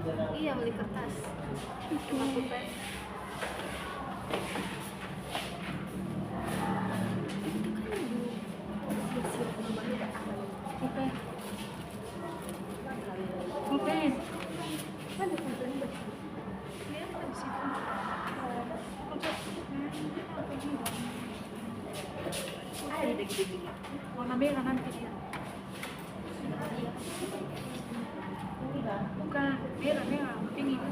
Iya, beli kertas. Pulpen. Oke. Oke. Ada pulpennya. Lihat di situ. Ada gede-gede. Warna merah nanti dia. Bukan, merah, pink itu.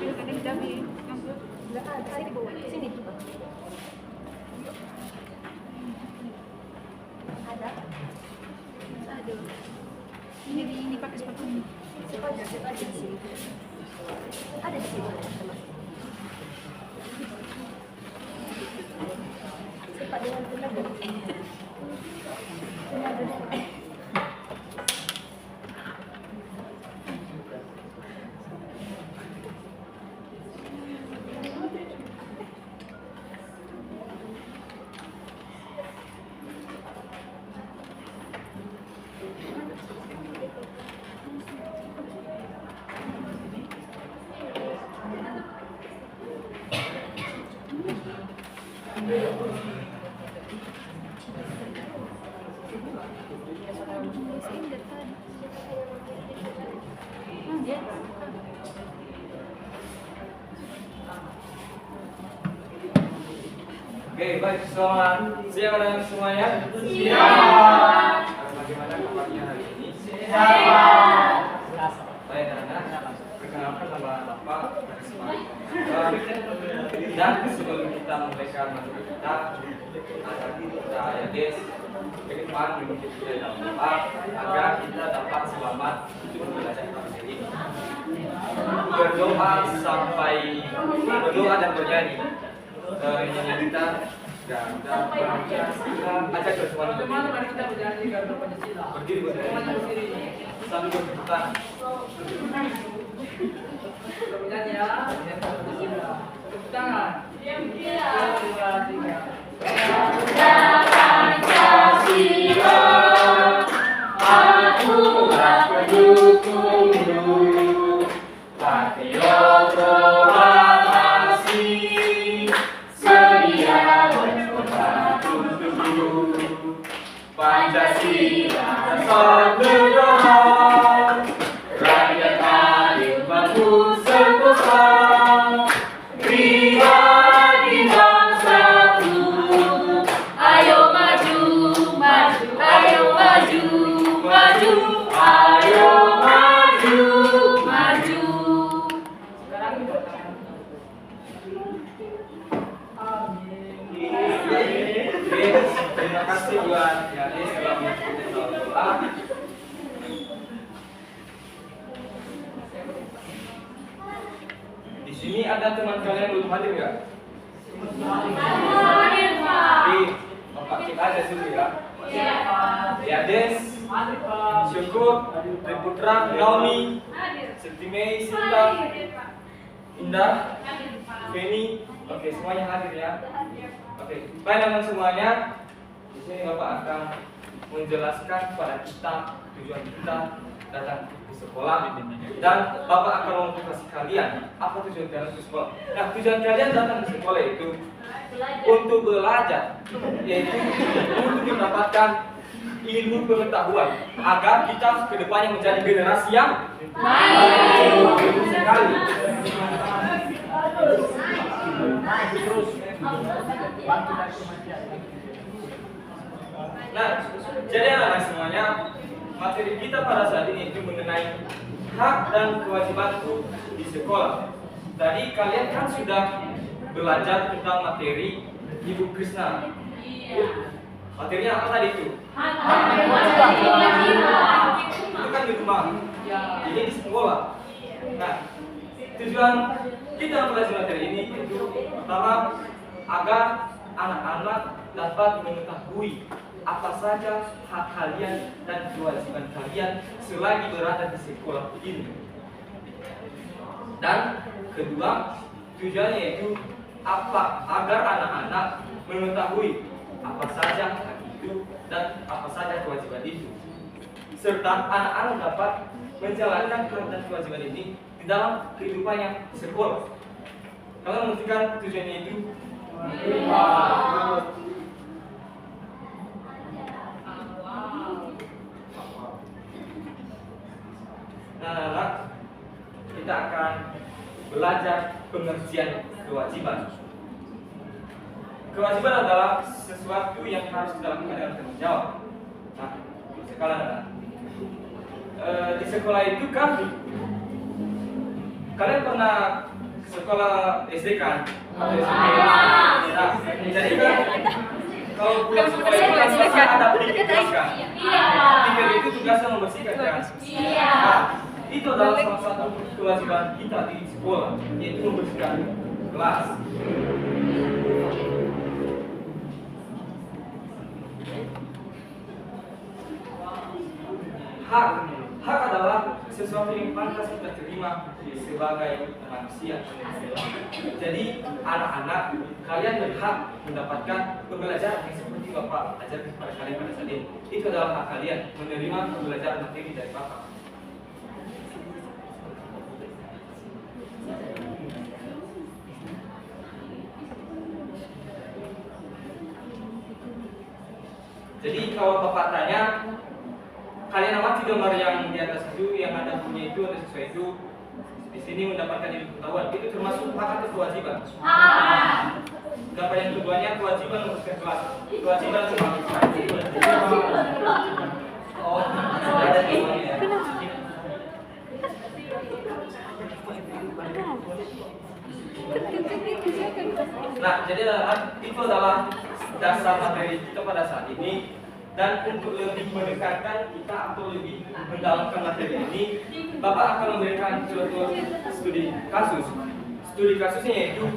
Biar kadang dami yang Enggak ada, saya di bawah. Sini coba. Ada. Ada. ini pakai sepatu ini. Ada di sini. Ada di sini. Cepat dengan tenaga. Oke, baik, selamat siang anak semuanya. Siang. Bagaimana kabarnya hari ini? Sehat. Baik anak-anak, perkenalkan nama Bapak dari semuanya. Dan sebelum kita memulaikan materi kita, kita ya guys, ke depan menuju kita dalam doa agar kita dapat selamat untuk belajar materi ini. Berdoa sampai berdoa dan bernyanyi. Nyanyi kita dan ajak ke semuanya berdiri sambil bertepuk tangan. Bernyanyi ya, tepuk tangan. Pancasila, akulah pendukungmu, patriot proklamasi, sedia berkorban untukmu. Pancasila dasar negara, rakyat adil mampu sentosa, pribadi bangsaku. Ayo maju, maju, ayo maju, maju, ayo maju, maju. Terima kasih buat Yadi telah mengikuti doa. Di sini ada teman kalian belum hadir nggak? Di Bapak kita aja dulu ya. Yades, Syukur, Triputra, Naomi, Septimei, Sinta, Indah, Feni. Oke, semuanya hadir ya. Oke, baik teman semuanya. Di sini Bapak akan menjelaskan kepada kita tujuan kita datang ke sekolah dan Bapak akan memotivasi kalian apa tujuan kalian ke sekolah. Nah, tujuan kalian datang ke sekolah itu untuk belajar, yaitu untuk mendapatkan ilmu pengetahuan agar kita kedepannya menjadi generasi yang baik sekali. Nah, jadi anak-anak semuanya, materi kita pada saat ini itu mengenai hak dan kewajibanku di sekolah. Tadi kalian kan sudah belajar tentang materi Ibu Krisna. Materinya apa tadi itu? Itu kan di rumah. Ini di sekolah. Nah, tujuan kita belajar materi ini itu pertama agar anak-anak dapat mengetahui apa saja hak kalian dan kewajiban kalian selagi berada di sekolah ini. Dan kedua, tujuannya yaitu apa agar anak-anak mengetahui apa saja hak itu dan apa saja kewajiban itu. serta anak-anak dapat menjalankan hak dan kewajiban ini di dalam kehidupannya di sekolah. Kalian mengerti kan tujuannya itu? Nah, anak, kita akan belajar pengertian kewajiban. Kewajiban adalah sesuatu yang harus kita lakukan dengan tanggung jawab. Nah, sekarang di sekolah itu kan, kalian pernah sekolah SD kan? Atau SMP? Nah, jadi kan kalau pulang sekolah itu kan biasa ada pikir kelas kan? Pikir itu tugasnya membersihkan kan? Nah, itu adalah salah satu kewajiban kita di sekolah, yaitu membersihkan kelas. Hak adalah sesuatu yang pantas kita terima sebagai manusia. Jadi anak-anak, kalian berhak mendapatkan pembelajaran yang seperti Bapak ajarkan kepada kalian pada saat ini. Itu adalah hak kalian, menerima pembelajaran materi dari Bapak. Jadi kalau Bapak tanya, kalian amati gambar yang di atas itu, yang ada punya itu, ada sesuai itu, di sini mendapatkan ilmu pengetahuan, itu termasuk hak atau kewajiban? Gambar yang keduanya kewajiban membersihkan kelas, kewajiban memaafkan. Oh, ada keduanya. Nah, jadi itu adalah dasar materi kita pada saat ini. Dan untuk lebih mendekatkan kita atau lebih mendalamkan materi ini, Bapak akan memberikan contoh studi kasus. Studi kasusnya yaitu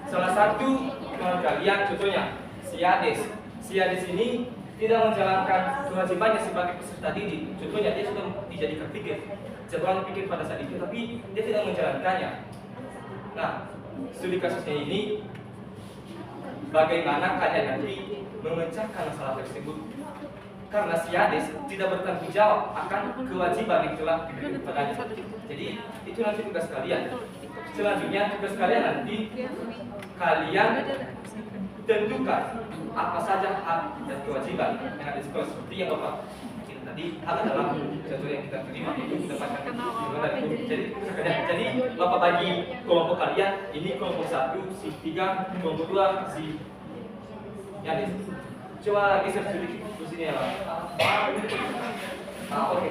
salah satu teman kalian, contohnya si Ades. Si Ades ini tidak menjalankan kewajibannya sebagai peserta didik. Contohnya dia sudah dijadikan pikir, jadwal pikir pada saat itu, tapi dia tidak menjalankannya. Nah, studi kasusnya ini bagaimana kalian nanti memecahkan masalah tersebut, karena si Ades tidak bertanggung jawab akan kewajiban yang telah diberikan kepadanya. Jadi itu nanti tugas kalian. Selanjutnya tugas kalian nanti kalian tentukan apa saja hak dan kewajiban yang ada di sekolah, seperti yang Bapak tadi. Hak adalah sesuatu yang kita terima untuk mendapatkan jadi Bapak bagi kelompok kalian, ini kelompok 1, si 3, kelompok 2, si Ades. Coba geser sedikit ke sini ya, Pak. Oke.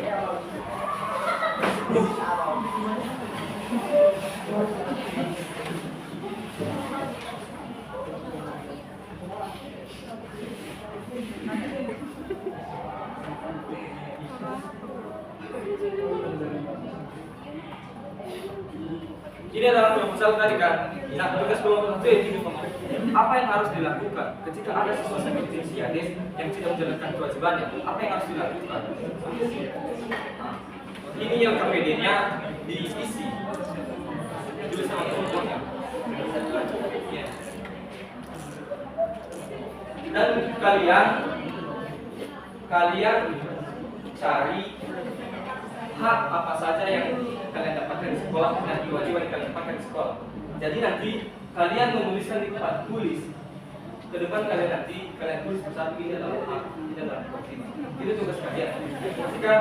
Ini adalah kelompok 1 tadi kan. Nah, tugas kelompok 1 itu apa yang harus dilakukan ketika ada siswa seperti si Ades yang tidak menjalankan kewajibannya? Apa yang harus dilakukan? Ini yang KPD-nya diisi, tulis sama kelompoknya. Dan kalian cari hak apa saja yang kalian dapatkan di sekolah dan kewajiban yang kalian dapatkan di sekolah. Jadi nanti kalian menuliskan di tempat tulis. Ke depan kalian tulis persatu, ini adalah hak, ini adalah kewajiban. Itu tugas kalian. Jika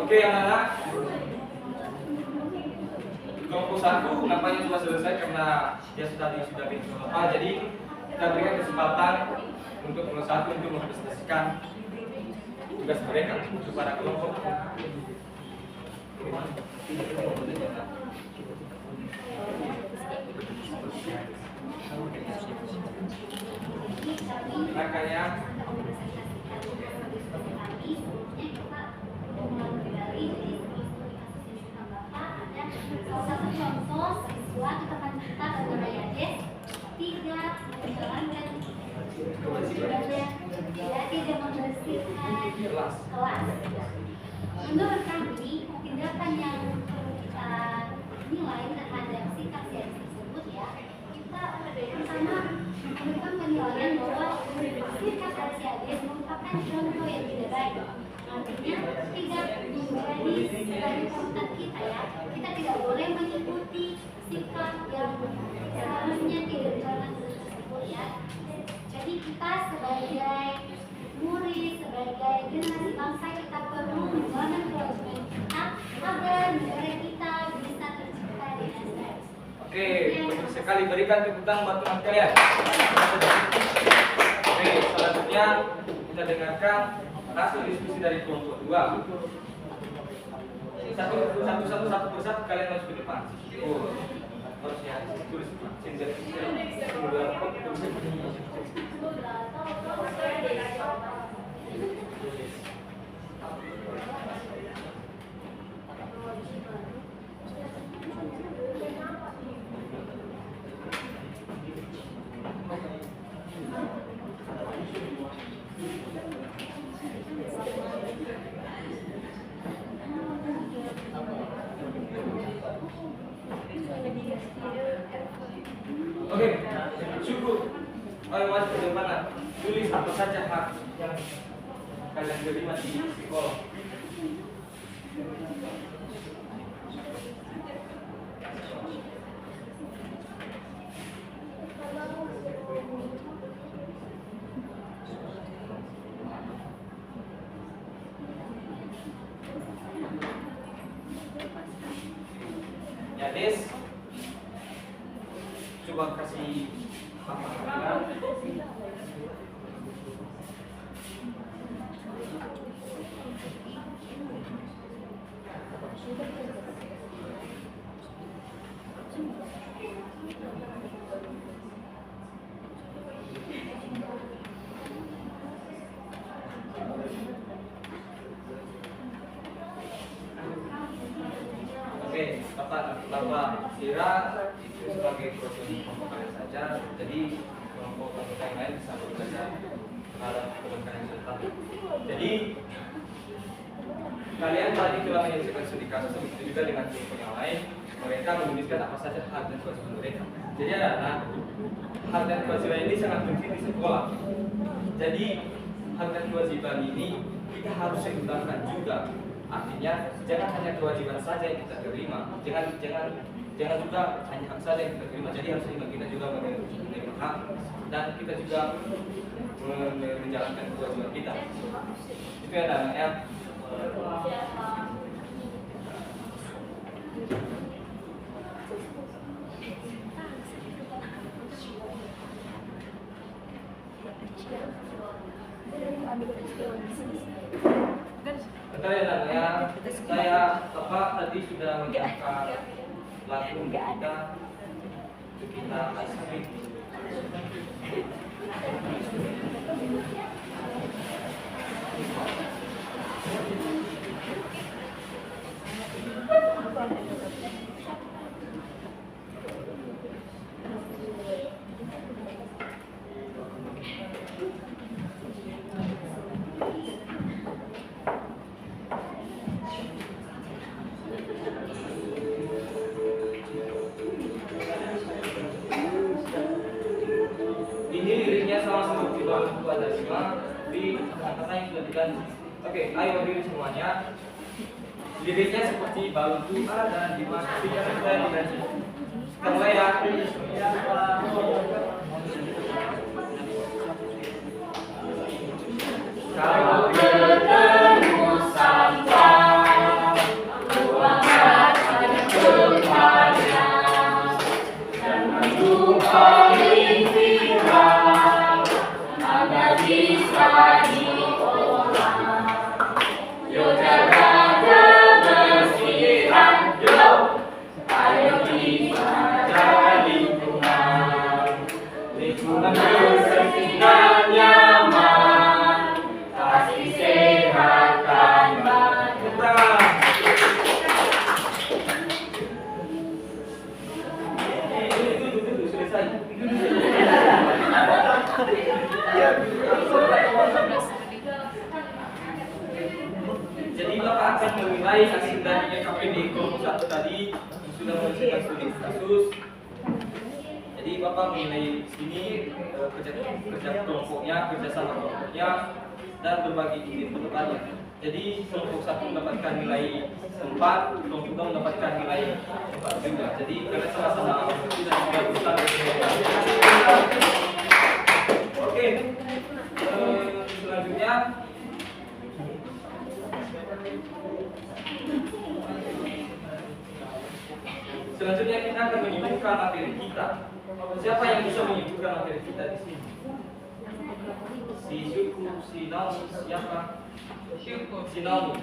oke, anak-anak, kelompok 1 nampaknya sudah selesai karena dia sudah bikin apa. Jadi kita berikan kesempatan untuk kelompok 1 untuk mempresentasikan tugas mereka kepada kelompok. Makanya siswa teman kita bernama Yades tidak menjalankan tidak membersihkan kelas. Menurut kami, tindakan yang perlu kita nilai terhadap sikap Yades tersebut ya, kita pertama memberikan penilaian bahwa sikap Yades merupakan contoh yang tidak baik. Artinya tidak menjadi sebagai panutan kita ya. Kita tidak boleh mengikuti sikap yang seharusnya tidak dijalankan tersebut ya. Jadi kita sebagai murid, sebagai generasi bangsa kita perlu menjalankan kewajiban kita agar negara kita bisa tercipta dengan baik. Oke, betul sekali, berikan tepuk tangan buat teman kalian. Oke, selanjutnya kita dengarkan hasil diskusi dari kelompok 2. Satu persatu kalian harus ke depan. Harusnya tulis. Oke, cukup. Ayo masuk ke depan. Tulis apa saja hak yang kalian terima di sekolah. Yades, coba kasih apa? Oke, Bapak kira itu sebagai proses pembukaan saja. Jadi kelompok yang lain bisa bekerja terhadap pembukaan yang sudah. Jadi kalian tadi telah menyelesaikan studi kasus, begitu juga dengan kelompok yang lain. Mereka menuliskan apa saja hak dan kewajiban mereka. Jadi adalah hak dan kewajiban ini sangat penting di sekolah. Jadi hak dan kewajiban ini kita harus seimbangkan juga. Artinya jangan hanya kewajiban saja yang kita terima, jangan juga hanya hak saja yang kita terima. Jadi harus kita juga menerima hak dan kita juga menjalankan kewajiban kita. Itu yang namanya saya tadi sudah menyiapkan lagu kita asli. Ini liriknya sama seperti bawah buku ada 5 di kata yang sudah diganti. Oke, ayo berdiri semuanya. Liriknya seperti bawah buku ada 5 tapi yang sudah diganti. Kita mulai ya. Kalau ketemu sampai ruang hati bertanya, jangan lupa pikiran agar bisa diolah. Yo jaga kebersihan, yo ayo kita jaga lingkungan bersih dan nyaman. Kasih Jadi Bapak akan menilai hasil dari KPD kelompok 1 tadi yang sudah menyelesaikan studi kasus. Jadi Bapak menilai sini kerja kelompoknya, kerjasama kelompoknya, dan berbagi ide pendapat. Jadi kelompok 1 mendapatkan nilai 4, kelompok 2 mendapatkan nilai 4 juga. Jadi kalian sama-sama kita sudah berusaha. Oke, selanjutnya kita akan menyimpulkan materi kita. Siapa yang bisa menyimpulkan materi kita di sini? Si Syuku, si Naomi, siapa? Si Naomi.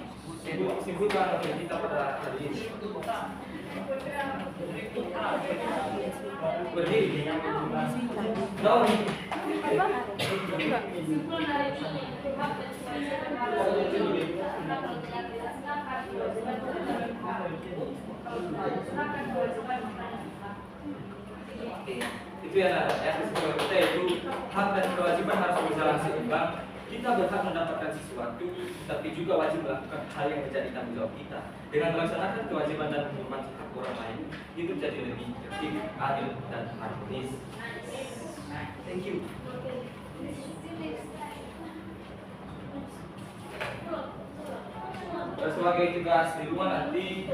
Simpulkan materi kita pada hari ini. Berdiri. Naomi. Itu ya, kesimpulan kita itu hak dan kewajiban harus berjalan seimbang. Kita berhak mendapatkan sesuatu, tapi juga wajib melakukan hal yang menjadi tanggung jawab kita. Dengan melaksanakan kewajiban dan menghormati hak orang lain, hidup jadi lebih tertib, adil, dan harmonis. Thank you. Sebagai tugas di rumah nanti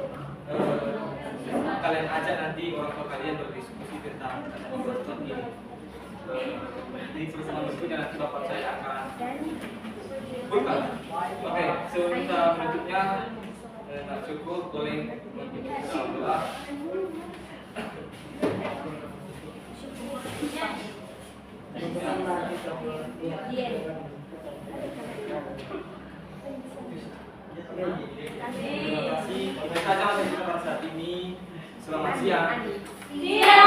kalian ajak nanti orang tua kalian berdiskusi tentang kebutuhan ini. Di pertemuan berikutnya nanti bapak saya akan buka. Oke, sebelum kita menutupnya, tak cukup boleh salam doa. Terima kasih. Kita saat ini. Selamat siang. Siang.